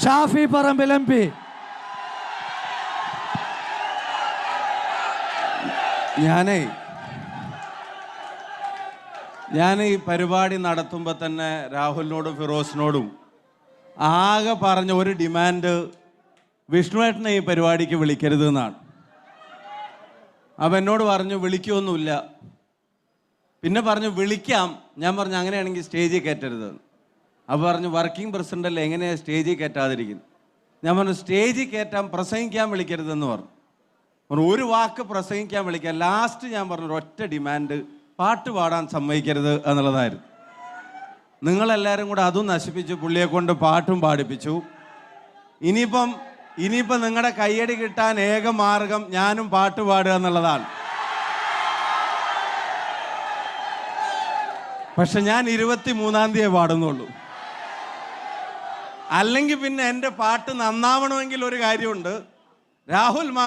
Shafi Parambil MP. ഞാൻ ഈ പരിപാടി നടത്തുമ്പോൾ തന്നെ രാഹുലിനോടും ഫിറോസിനോടും ആകെ പറഞ്ഞ ഒരു ഡിമാൻഡ് വിഷ്ണുവേട്ടനെ ഈ പരിപാടിക്ക് വിളിക്കരുത് എന്നാണ്. അപ്പം എന്നോട് പറഞ്ഞു വിളിക്കുമൊന്നുമില്ല. പിന്നെ പറഞ്ഞു വിളിക്കാം. ഞാൻ പറഞ്ഞു അങ്ങനെയാണെങ്കിൽ സ്റ്റേജിൽ കയറ്റരുത്. അപ്പോൾ പറഞ്ഞു വർക്കിംഗ് പ്രസിഡൻ്റല്ലേ എങ്ങനെയാണ് സ്റ്റേജിൽ കയറ്റാതിരിക്കുന്നത്? ഞാൻ പറഞ്ഞു സ്റ്റേജിൽ കയറ്റാൻ പ്രസംഗിക്കാൻ വിളിക്കരുതെന്ന് പറഞ്ഞു. ഒരു വാക്ക് പ്രസംഗിക്കാൻ വിളിക്കാം. ലാസ്റ്റ് ഞാൻ പറഞ്ഞു ഒറ്റ ഡിമാൻഡ്, പാട്ട് പാടാൻ സമ്മതിക്കരുത് എന്നുള്ളതായിരുന്നു. നിങ്ങളെല്ലാവരും കൂടെ അതും നശിപ്പിച്ചു, പുള്ളിയെ കൊണ്ട് പാട്ടും പാടിപ്പിച്ചു. ഇനിയിപ്പം നിങ്ങളുടെ കയ്യടി കിട്ടാൻ ഏക മാർഗം ഞാനും പാട്ട് പാടുക എന്നുള്ളതാണ്. പക്ഷെ ഞാൻ 23-ാം തീയതി പാടുന്നുള്ളൂ. അല്ലെങ്കിൽ പിന്നെ എൻ്റെ പാട്ട് നന്നാവണമെങ്കിൽ ഒരു കാര്യമുണ്ട്, രാഹുൽ